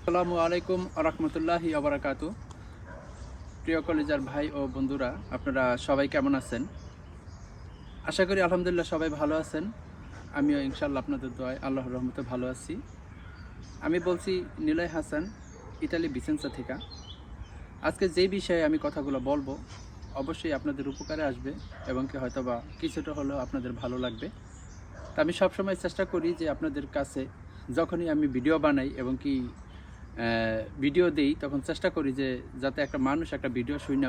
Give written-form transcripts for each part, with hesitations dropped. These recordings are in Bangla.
আসসালামু আলাইকুম রহমতুল্লাহি আবরাকাতু। প্রিয় কলেজার ভাই ও বন্ধুরা, আপনারা সবাই কেমন আছেন? আশা করি আলহামদুলিল্লাহ সবাই ভালো আছেন। আমিও ইনশাআল্লাহ আপনাদের দোয়ায় আল্লাহর রহমতে ভালো আছি। আমি বলছি নিলয় হাসান, ইতালি ভিসেন্সা থেকে। আজকে যেই বিষয়ে আমি কথাগুলো বলবো অবশ্যই আপনাদের উপকারে আসবে এবং কি হয়তোবা কিছুটা হলেও আপনাদের ভালো লাগবে। তা আমি সবসময় চেষ্টা করি যে আপনাদের কাছে যখনই আমি ভিডিও বানাই এবং কি ভিডিও দিই, তখন চেষ্টা করি যে যাতে একটা মানুষ একটা ভিডিও শুনে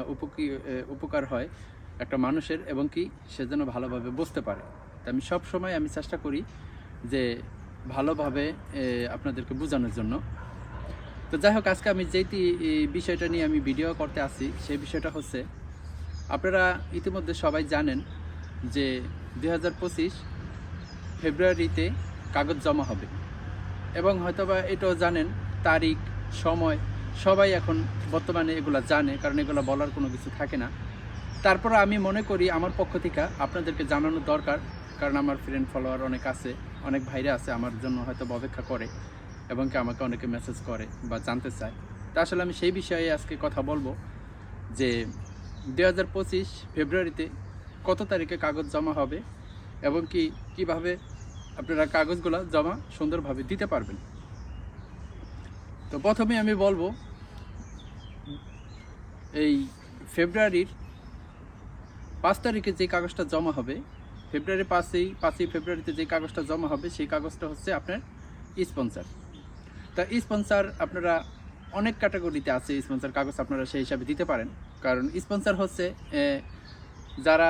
উপকার হয় একটা মানুষের, এবং কি সে যেন ভালোভাবে বুঝতে পারে। তা আমি সবসময় চেষ্টা করি যে ভালোভাবে আপনাদেরকে বোঝানোর জন্য। তো যাই হোক, আজকে আমি যেই বিষয়টা নিয়ে আমি ভিডিও করতে আসি সেই বিষয়টা হচ্ছে, আপনারা ইতিমধ্যে সবাই জানেন যে 2025 ফেব্রুয়ারিতে কাগজ জমা হবে, এবং হয়তোবা এটাও জানেন তারিখ সময় সবাই এখন বর্তমানে এগুলো জানে, কারণ এগুলো বলার কোনো কিছু থাকে না। তারপর আমি মনে করি আমার পক্ষ থেকে আপনাদেরকে জানানো দরকার, কারণ আমার ফ্রেন্ড ফলোয়ার অনেক আছে, অনেক ভাইরা আছে আমার জন্য হয়তো অপেক্ষা করে এবং কি আমাকে অনেকে মেসেজ করে বা জানতে চায়। তা আসলে আমি সেই বিষয়ে আজকে কথা বলবো যে 2025 ফেব্রুয়ারিতে কত তারিখে কাগজ জমা হবে এবং কি কিভাবে আপনারা কাগজগুলো জমা সুন্দরভাবে দিতে পারবেন। তো প্রথমে আমি বলবো, এই ফেব্রুয়ারির 5 তারিখে যে কাগজটা জমা হবে, ফেব্রুয়ারি 5ই ফেব্রুয়ারিতে যে কাগজটা জমা হবে সেই কাগজটা হচ্ছে আপনার স্পন্সর। তা স্পন্সর আপনারা অনেক ক্যাটাগরিতে আছে, স্পন্সর কাগজ আপনারা সেই হিসাবে দিতে পারেন। কারণ স্পন্সর হচ্ছে যারা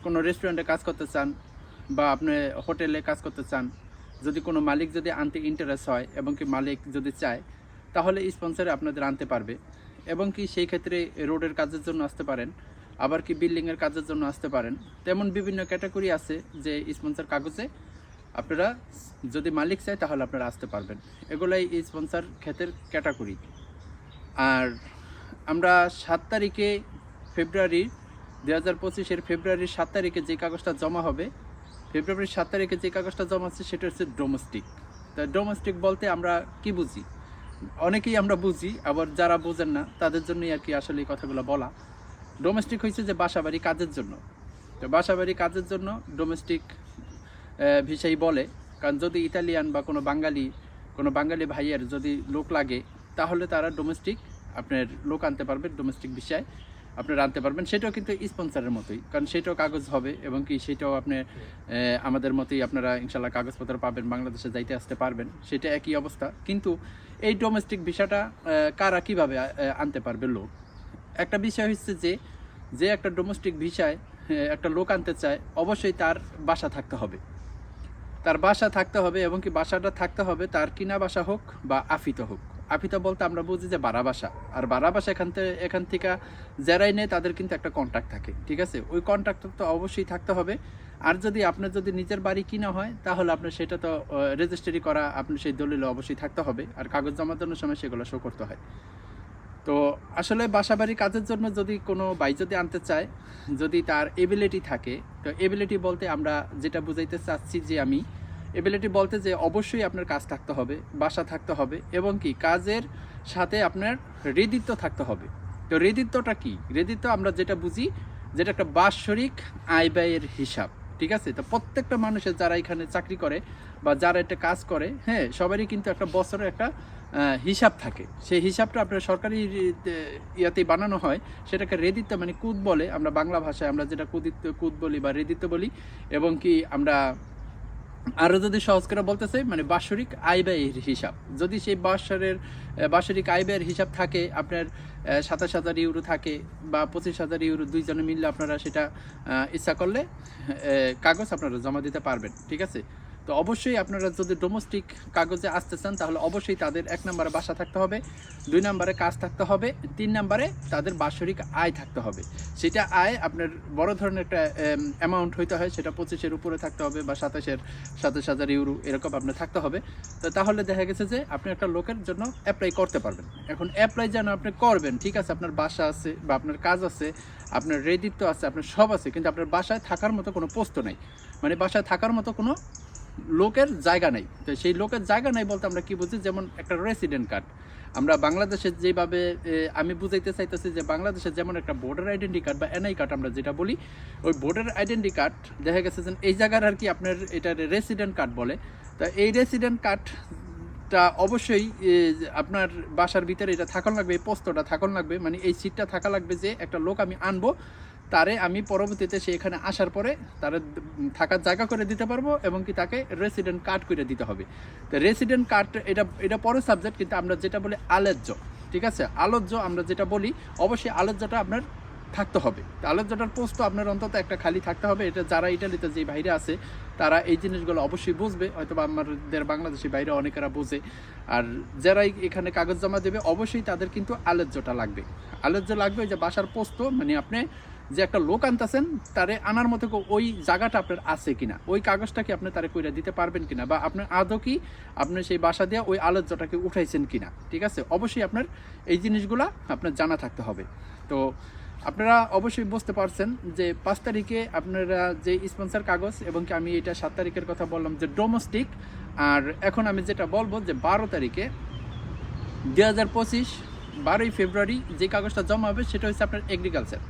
কোনো রেস্টুরেন্টে কাজ করতে চান বা আপনি হোটেলে কাজ করতে চান, যদি কোনো মালিক যদি আনতে ইন্টারেস্ট হয় এবং কি মালিক যদি চায়, তাহলে স্পন্সরে আপনাদের আনতে পারবে। এবং কি সেই ক্ষেত্রে রোডের কাজের জন্য আসতে পারেন, আবার কি বিল্ডিংয়ের কাজের জন্য আসতে পারেন। তেমন বিভিন্ন ক্যাটাগরি আছে যে স্পন্সর কাগজে আপনারা যদি মালিক চায় তাহলে আপনারা আসতে পারবেন। এগুলাই স্পন্সর ক্ষেত্রের ক্যাটাগরি। আর আমরা 7 তারিখে ফেব্রুয়ারি 2025 ফেব্রুয়ারির 7 তারিখে যে কাগজটা জমা হবে, ফেব্রুয়ারির 7 তারিখে যে কাগজটা জমা হচ্ছে সেটা হচ্ছে ডোমেস্টিক। তা ডোমেস্টিক বলতে আমরা কি বুঝি? অনেকেই আমরা বুঝি, আবার যারা বোঝেন না তাদের জন্যই আর কি আসলে এই কথাগুলো বলা। ডোমেস্টিক হয়েছে যে বাসাবাড়ি কাজের জন্য। তো বাসাবাড়ি কাজের জন্য ডোমেস্টিক ভিসাই বলে। কারণ যদি ইতালিয়ান বা কোনো বাঙালি ভাইয়ের যদি লোক লাগে, তাহলে তারা ডোমেস্টিক আপনার লোক আনতে পারবেন, ডোমেস্টিক ভিসায় আপনারা আনতে পারবেন। সেটাও কিন্তু স্পন্সরের মতোই, কারণ সেটাও কাগজ হবে এবং কি সেটাও আপনি আমাদের মতোই আপনারা ইনশাল্লাহ কাগজপত্র পাবেন, বাংলাদেশে যাইতে আসতে পারবেন, সেটা একই অবস্থা। কিন্তু এই ডোমেস্টিক ভিসাটা কারা কীভাবে আনতে পারবে লোক? একটা বিষয় হচ্ছে যে একটা ডোমেস্টিক ভিসায় একটা লোক আনতে চায়, অবশ্যই তার বাসা থাকতে হবে, এবং কি বাসাটা থাকতে হবে তার কিনা বাসা হোক বা আফিত হোক। আফিত বলতে আমরা বুঝি যে ভাড়া বাসা, আর ভাড়া বাসা এখান থেকে যারাই নেয় তাদের কিন্তু একটা কন্ট্রাক্ট থাকে, ঠিক আছে? ওই কন্ট্রাক্ট তো অবশ্যই থাকতে হবে। আর যদি আপনার যদি নিজের বাড়ি কিনা হয়, তাহলে আপনার সেটা তো রেজিস্ট্রি করা, আপনি সেই দলিল অবশ্যই থাকতে হবে, আর কাগজ জমা দেওয়ার সময় সেগুলো শো করতে হয়। তো আসলে বাসাবাড়ি কাজের জন্য যদি কোনো ভাই যদি আনতে চায়, যদি তার এবিলিটি থাকে, তো এবিলিটি বলতে আমরা যেটা বুঝাইতে চাচ্ছি যে আমি এবিলিটি বলতে যে অবশ্যই আপনার কাজ থাকতে হবে, বাসা থাকতে হবে, এবং কি কাজের সাথে আপনার হৃদিত্ব থাকতে হবে। তো হৃদিত্বটা কি? হৃদিত্ব আমরা যেটা বুঝি, যেটা একটা বাৎসরিক আয় ব্যয়ের হিসাব, ঠিক আছে? তো প্রত্যেকটা মানুষের যারা এখানে চাকরি করে বা যারা একটা কাজ করে, হ্যাঁ, সবারই কিন্তু একটা বছরের একটা হিসাব থাকে। সেই হিসাবটা আপনার সরকারি ইয়াতেই বানানো হয়, সেটাকে রেদিত্ব মানে কুদ বলে, আমরা বাংলা ভাষায় আমরা যেটা কুদ বলি বা রেদিত্ব বলি। এবং কি আমরা আরও যদি সহজ করে বলতে চাই, মানে বাৎসরিক আয় ব্যয়ের হিসাব। যদি সেই বাৎসরিক আয় ব্যয়ের হিসাব থাকে আপনার 27,000 ইউরো থাকে বা 25,000 ইউরো, দুইজনে মিললে আপনারা সেটা ইচ্ছা করলে কাগজ আপনারা জমা দিতে পারবেন, ঠিক আছে? তো অবশ্যই আপনারা যদি ডোমেস্টিক কাগজে আসতে চান, তাহলে অবশ্যই তাদের 1 নম্বরে বাসা থাকতে হবে, 2 নম্বরে কাজ থাকতে হবে, 3 নম্বরে তাদের বাৎসরিক আয় থাকতে হবে। সেটা আয় আপনার বড় ধরনের একটা অ্যামাউন্ট হইতে হয়, সেটা 25-এর উপরে থাকতে হবে বা 27,000 ইউরো এরকম আপনার থাকতে হবে। তো তাহলে দেখা গেছে যে আপনি একটা লোকের জন্য অ্যাপ্লাই করতে পারবেন। এখন অ্যাপ্লাই যেন আপনি করবেন, ঠিক আছে, আপনার বাসা আছে বা আপনার কাজ আছে, আপনার রেদিত্ব আছে, আপনার সব আছে, কিন্তু আপনার বাসায় থাকার মতো কোনো পোস্ত নাই, মানে বাসায় থাকার মতো কোনো লোকের জায়গা নেই। তো সেই লোকের জায়গা নেই বলতে আমরা কি বুঝি, যেমন একটা রেসিডেন্ট কার্ড আমরা বাংলাদেশে যেভাবে আমি বুঝাইতে চাইতেছি যে বাংলাদেশে যেমন একটা ভোটার আইডেন্টি কার্ড বা এনআই কার্ড আমরা যেটা বলি, ওই ভোটার আইডেন্টি কার্ড দেখা গেছে যে এই জায়গার আর কি আপনার এটা রেসিডেন্ট কার্ড বলে। তা এই রেসিডেন্ট কার্ডটা অবশ্যই আপনার বাসার ভিতরে এটা থাকা লাগবে, এই পোস্টটা থাকা লাগবে, মানে এই সিটটা থাকা লাগবে যে একটা লোক আমি আনবো, তারে আমি পরবর্তীতে সে এখানে আসার পরে তারা থাকার জায়গা করে দিতে পারবো এবং কি তাকে রেসিডেন্ট কার্ড করে দিতে হবে। তো রেসিডেন্ট কার্ড এটা পরের সাবজেক্ট, কিন্তু আমরা যেটা বলি আলোচ্য, ঠিক আছে, আলোচ্য আমরা যেটা বলি অবশ্যই আলোচ্যটা আপনার থাকতে হবে। তো আলোচ্যটার পোস্টও আপনার অন্তত একটা খালি থাকতে হবে। এটা যারা ইটালিতে যে বাইরে আছে তারা এই জিনিসগুলো অবশ্যই বুঝবে, হয়তো বা আমাদের বাংলাদেশি বাইরে অনেকেরা বোঝে। আর যারাই এখানে কাগজ জমা দেবে অবশ্যই তাদের কিন্তু আলোচ্যটা লাগবে। আলোচ্য লাগবে যে বাসার পোস্টও, মানে আপনি যে একটা লোক আনতেছেন তারে আনার মতো ওই জায়গাটা আপনার আছে কিনা, ওই কাগজটা কি আপনি তারে কইরা দিতে পারবেন কিনা, বা আপনার আদৌ কি আপনি সেই বাসা দিয়ে ওই আলোচ্যটাকে উঠাইছেন কিনা, ঠিক আছে। অবশ্যই আপনার এই জিনিসগুলা আপনার জানা থাকতে হবে। তো আপনারা অবশ্যই বুঝতে পারছেন যে 5 তারিখে আপনারা যে স্পন্সর কাগজ, এবং কি আমি এটা 7 তারিখের কথা বললাম যে ডোমেস্টিক, আর এখন আমি যেটা বলবো যে 12 তারিখে 2025 12ই ফেব্রুয়ারি যে কাগজটা জমা হবে সেটা হচ্ছে আপনার এগ্রিকালচার।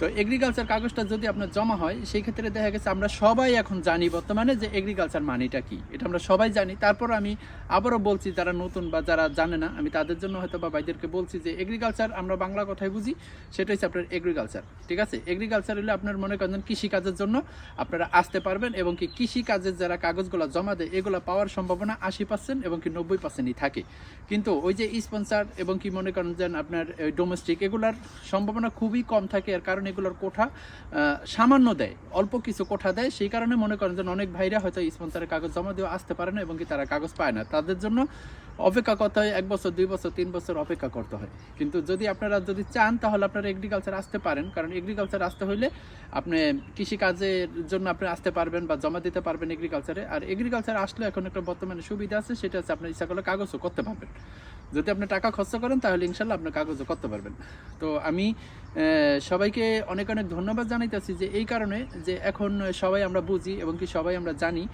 তো এগ্রিকালচার কাগজটা যদি আপনার জমা হয় সেই ক্ষেত্রে দেখা গেছে আমরা সবাই এখন জানি বর্তমানে যে এগ্রিকালচার মানেটা কি, এটা আমরা সবাই জানি। তারপর আমি আবারও বলছি যারা নতুন বা যারা জানে না, আমি তাদের জন্য হয়তো বা ভাইদেরকে বলছি যে এগ্রিকালচার আমরা বাংলা কথায় বুঝি, সেটা হচ্ছে আপনার এগ্রিকালচার, ঠিক আছে। এগ্রিকালচার হলে আপনার মনে করেন কৃষিকাজের জন্য আপনারা আসতে পারবেন, এবং কি কৃষিকাজের যারা কাগজগুলো জমা দেয় এগুলো পাওয়ার সম্ভাবনা 80% এবং কি 90%ই থাকে। কিন্তু ওই যে স্পন্সার এবং কি মনে করেন যে আপনার ডোমেস্টিক, এগুলার সম্ভাবনা খুবই কম থাকে। এর কারণে এগুলোর কোঠা সামান্য দেয়, অল্প কিছু কোঠা দেয়। সেই কারণে মনে করেন যে অনেক ভাইরা হয়তো স্পন্সরের কাগজ জমা দিয়ে আসতে পারে না এবং কি তারা কাগজ পায় না। তাদের জন্য অপেক্ষা করতে হয় 1 বছর 2 বছর 3 বছর অপেক্ষা করতে হয়। কিন্তু যদি আপনারা যদি চান তাহলে আপনারা এগ্রিকালচার আসতে পারেন, কারণ এগ্রিকালচার আসতে হইলে আপনি কৃষিকাজের জন্য আপনি আসতে পারবেন বা জমা দিতে পারবেন এগ্রিকালচারে। আর এগ্রিকালচার আসলে এখন একটা বর্তমানে সুবিধা আছে, সেটা হচ্ছে আপনার ইচ্ছা করলে কাগজও করতে পারবেন। যদি আপনি টাকা খরচ করেন তাহলে ইনশাল্লাহ আপনার কাগজও করতে পারবেন। তো আমি সবাইকে অনেক অনেক ধন্যবাদ জানাইতেছি যে এই কারণে যে এখন সবাই আমরা বুঝি এবং কি সবাই আমরা জানি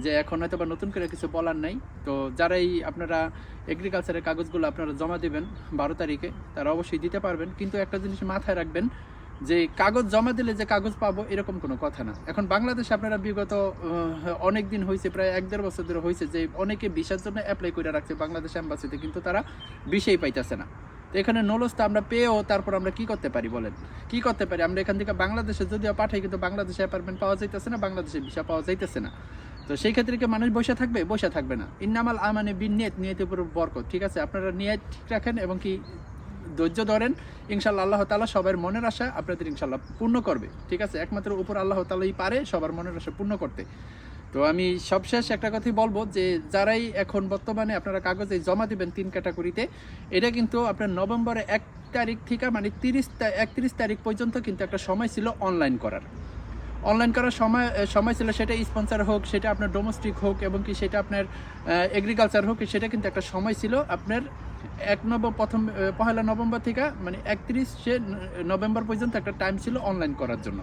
যে এখন হয়তো বা নতুন করে কিছু বলার নাই। তো যারাই আপনারা এগ্রিকালচারের কাগজগুলো আপনারা জমা দেবেন 12 তারিখে তারা অবশ্যই দিতে পারবেন। কিন্তু একটা জিনিস মাথায় রাখবেন যে কাগজ জমা দিলে যে কাগজ পাবো এরকম কোনো কথা না। এখন বাংলাদেশে আপনারা বিগত অনেক দিন হয়েছে, প্রায় 1-1.5 বছর ধরে হয়েছে যে অনেকে ভিসার জন্য অ্যাপ্লাই করে রাখছে বাংলাদেশ এম্বাসিতে, কিন্তু তারা ভিসাই পাইতেছে না। তো এখানে নলসটা আমরা পেয়েও তারপর আমরা কি করতে পারি বলেন, কি করতে পারি? আমরা এখান থেকে বাংলাদেশে যদিও পাঠাই, কিন্তু বাংলাদেশে অ্যাপার্টমেন্ট পাওয়া যাইতেছে না, বাংলাদেশে ভিসা পাওয়া যাইতেছে না। তো সেই ক্ষেত্রে কি মানুষ বসে থাকবে? বসে থাকবে না। ইন্নামাল আমানে বিনিয়ত, নিয়তের উপর বরকত, ঠিক আছে। আপনারা নিয়ত ঠিক রাখেন এবং কি ধৈর্য ধরেন, ইনশাল্লাহ আল্লাহ তাআলা সবার মনের আশা আপনাদের ইনশাল্লাহ পূর্ণ করবে, ঠিক আছে। একমাত্র উপর আল্লাহ তাআলাই পারে সবার মনের আশা পূর্ণ করতে। তো আমি সবশেষ একটা কথাই বলবো যে যারাই এখন বর্তমানে আপনারা কাগজে জমা দিবেন 3 ক্যাটাগরিতে, এটা কিন্তু আপনার নভেম্বরের 1 তারিখ থেকে মানে 31 তারিখ পর্যন্ত কিন্তু একটা সময় ছিল অনলাইন করার সময় ছিল। সেটা স্পন্সর হোক, সেটা আপনার ডোমেস্টিক হোক এবং কি সেটা আপনার এগ্রিকালচার হোক, সেটা কিন্তু একটা সময় ছিল আপনার 1 নভেম্বর থেকে মানে 31 নভেম্বর পর্যন্ত একটা টাইম ছিল অনলাইন করার জন্য।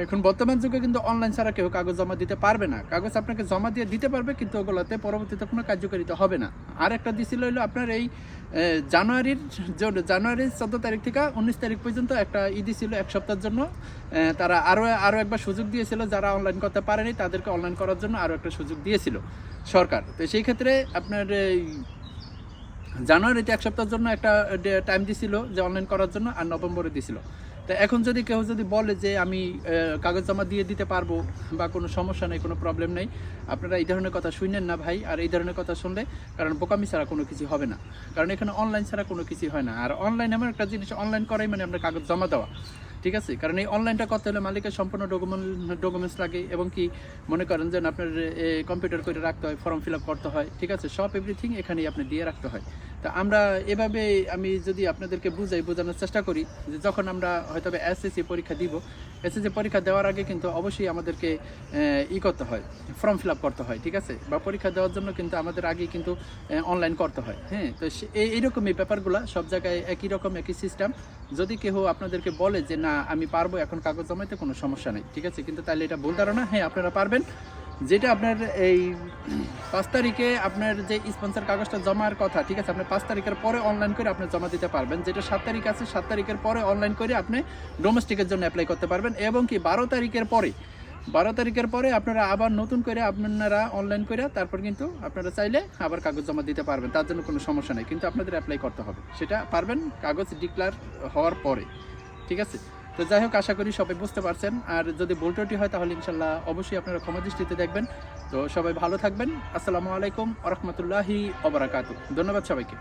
এখন বর্তমান যুগে কিন্তু অনলাইন ছাড়া কেউ কাগজ জমা দিতে পারবে না। কাগজ আপনাকে জমা দিয়ে দিতে পারবে, কিন্তু ওগুলোতে পরবর্তীতে কোনো কার্যকারিতা হবে না। আর একটা দিছিল হলো আপনার এই জানুয়ারির 14 তারিখ থেকে 19 তারিখ পর্যন্ত একটা ছিল 1 সপ্তাহের জন্য। তারা আরও একবার সুযোগ দিয়েছিল, যারা অনলাইন করতে পারেনি তাদেরকে অনলাইন করার জন্য আরও একটা সুযোগ দিয়েছিল সরকার। তো সেই ক্ষেত্রে আপনার জানুয়ারিতে 1 সপ্তাহের জন্য একটা টাইম দিছিল যে অনলাইন করার জন্য, আর নভেম্বরে দিছিল। তো এখন যদি কেউ বলে যে আমি কাগজ জমা দিয়ে দিতে পারবো বা কোনো সমস্যা নেই, কোনো প্রবলেম নেই, আপনারা এই ধরনের কথা শুনেন না ভাই। আর এই ধরনের কথা শুনলে, কারণ বোকামি ছাড়া কোনো কিছু হবে না, কারণ এখানে অনলাইন ছাড়া কোনো কিছু হয় না। আর অনলাইন এমন একটা জিনিস, অনলাইন করাই মানে আপনার কাগজ জমা দেওয়া, ঠিক আছে। কারণ এই অনলাইনটা করতে হলে মালিকের সম্পূর্ণ ডকুমেন্টস লাগে এবং কি মনে করেন যে আপনার কম্পিউটার করে রাখতে হয়, ফর্ম ফিল আপ করতে হয়, ঠিক আছে। সব এভরিথিং এখানেই আপনি দিয়ে রাখতে হয়। তা আমরা এভাবে আমি যদি আপনাদেরকে বোঝানোর চেষ্টা করি যে যখন আমরা হয়তো এসএসসি পরীক্ষা দিব, এসএসসি পরীক্ষা দেওয়ার আগে কিন্তু অবশ্যই আমাদেরকে করতে হয়, ফর্ম ফিল আপ করতে হয়, ঠিক আছে। বা পরীক্ষা দেওয়ার জন্য কিন্তু আমাদের আগেই কিন্তু অনলাইন করতে হয়। হ্যাঁ, তো এইরকমই ব্যাপারগুলো সব জায়গায় একই রকম, একই সিস্টেম। যদি কেউ আপনাদেরকে বলে যে না আমি পারবো এখন কাগজ জমাইতে, কোনো সমস্যা নেই, ঠিক আছে, কিন্তু তাহলে এটা ভুল ধারণা। হ্যাঁ, আপনারা পারবেন, যেটা আপনার এই 5 তারিখে আপনার যে স্পন্সর কাগজটা জমার কথা, ঠিক আছে, আপনি 5 তারিখের পরে অনলাইন করে আপনি জমা দিতে পারবেন। যেটা 7 তারিখ আছে 7 তারিখের পরে অনলাইন করে আপনি ডোমেস্টিকের জন্য অ্যাপ্লাই করতে পারবেন। এবং কি 12 তারিখের পরে, 12 তারিখের পরে আপনারা আবার নতুন করে আপনারা অনলাইন করে তারপর কিন্তু আপনারা চাইলে আবার কাগজ জমা দিতে পারবেন, তার জন্য কোনো সমস্যা নেই। কিন্তু আপনাদের অ্যাপ্লাই করতে হবে, সেটা পারবেন কাগজ ডিক্লেয়ার হওয়ার পরে, ঠিক আছে। তো যাই হোক, আশা করি সবাই বুঝতে পারছেন। আর যদি ভুল ত্রুটি হয় তাহলে ইনশাল্লাহ অবশ্যই আপনারা ক্ষমা দৃষ্টিতে দেখবেন। তো সবাই ভালো থাকবেন। আসসালামু আলাইকুম ওয়া রাহমাতুল্লাহি ওয়া বারাকাতুহু। ধন্যবাদ সবাইকে।